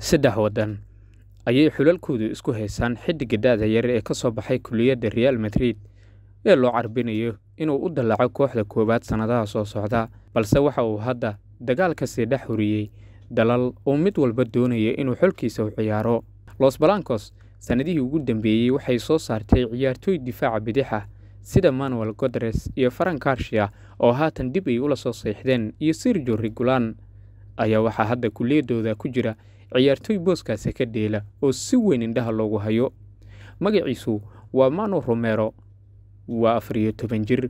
saddex waddan ayay xulalkoodu isku haystaan xiddiga da'da yar ee ka soo baxay kulliyadda Real Madrid ee loo carbinayo inuu u dallaco kooxda koowaad sannadaha soo socda, balse waxa uu hadda dagaal ka sii dhex huriyey dalal uu mid walba doonaya inuu xulkiisa u ciyaaro. Los Blancos sannadihii ugu dambeeyey waxay soo saartay ciyaartooy difaaca bidix ah sida Manuel Godres iyo Ferran Garcia oo haatan dib ay ula soo seexdeen, iyo Sergio Reguilon ayaa waxaa hadda kulliyadooda ku jira ciyaartooy booskaasi ka dheela oo si weyn indhaha loogu hayo. Magaciisu waa Manu Romero, waa 14 jir,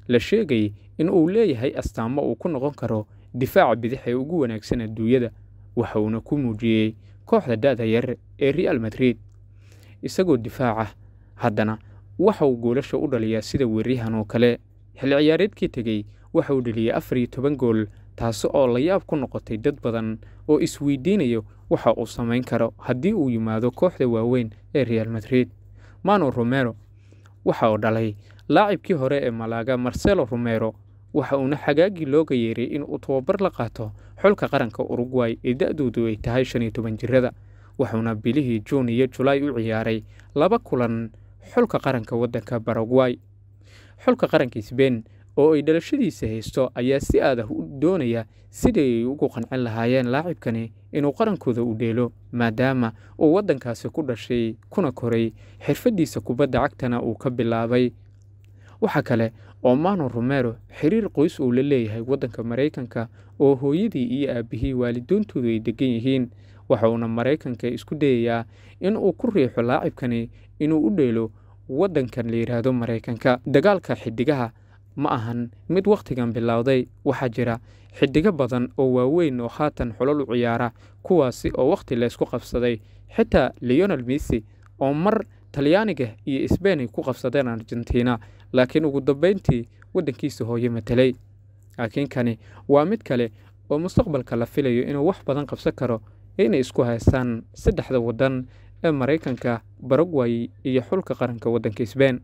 la sheegay in uu leeyahay astaamo uu ku noqon karo difaaca bidix ee ugu wanaagsan adduunyada, waxa uuna ku muujiyey kooxda da'da yar ee Real Madrid. Isagoo difaaca haddana waxa uu goolasha u dhaliyaa sida weeraryahan oo kale. Xilli ciyaareedkii tegey waxa uu dhaliyay 14 gool, taas oo la yaab ku noqotay dad badan oo isweydiinayo waxa uu samayn karo haddii uu yimaado kooxda waaweyn ee Real Madrid. Manu Romero waxa uu dhalay laacibkii hore ee Malaga Marcelo Romero, waxa uuna xagaagii looga yeeray in uu tababar la qaato xulka qaranka Uruguay ee da'doodu ay tahay 15 jirada, wuxuuna bilihii Juun iyo Julaay u ciyaaray 2 kulan xulka qaranka waddanka Paraguay. Xulka qaranka Spain oo ay dhalashadiisa haysto ayaa si aad ah u doonaya sidii ay ugu qancin lahaayeen laacibkani inuu qarankooda u dheelo, maadaama uu waddankaasi ku dhashay kuna koray xirfadiisa kubadda cagtana uu ka bilaabay. Waxa kale oo Manu Romero xiriir qoys uu la leeyahay waddanka Mareykanka oo hooyadii iyo aabihii waalidoontoodu ay degan yihiin, waxa uuna Mareykanka isku dayayaa in uu ku riixo laacibkani inuu u dheelo waddankan la yiraahdo Mareykanka. Dagaalka xiddigaha ma ahan mid waqtigan bilowday, waxaa jira xiddiga badan oo waaweyn oo haatan xulal u ciyaara, kuwaasi oo waqti la isku qabsaday, xitaa Lionel Messi oo mar Talyaaniga iyo Spain ay ku qabsadeen Argentina, laakiin ugu dambeyntii waddankiisa hooyo matalay. Laakiin kani waa mid kale oo mustaqbalka la filayo inuu wax badan qabsan karo, inay isku haystaan saddexda waddan ee Mareykanka, Paraguay iyo xulka qaranka waddanka Spain.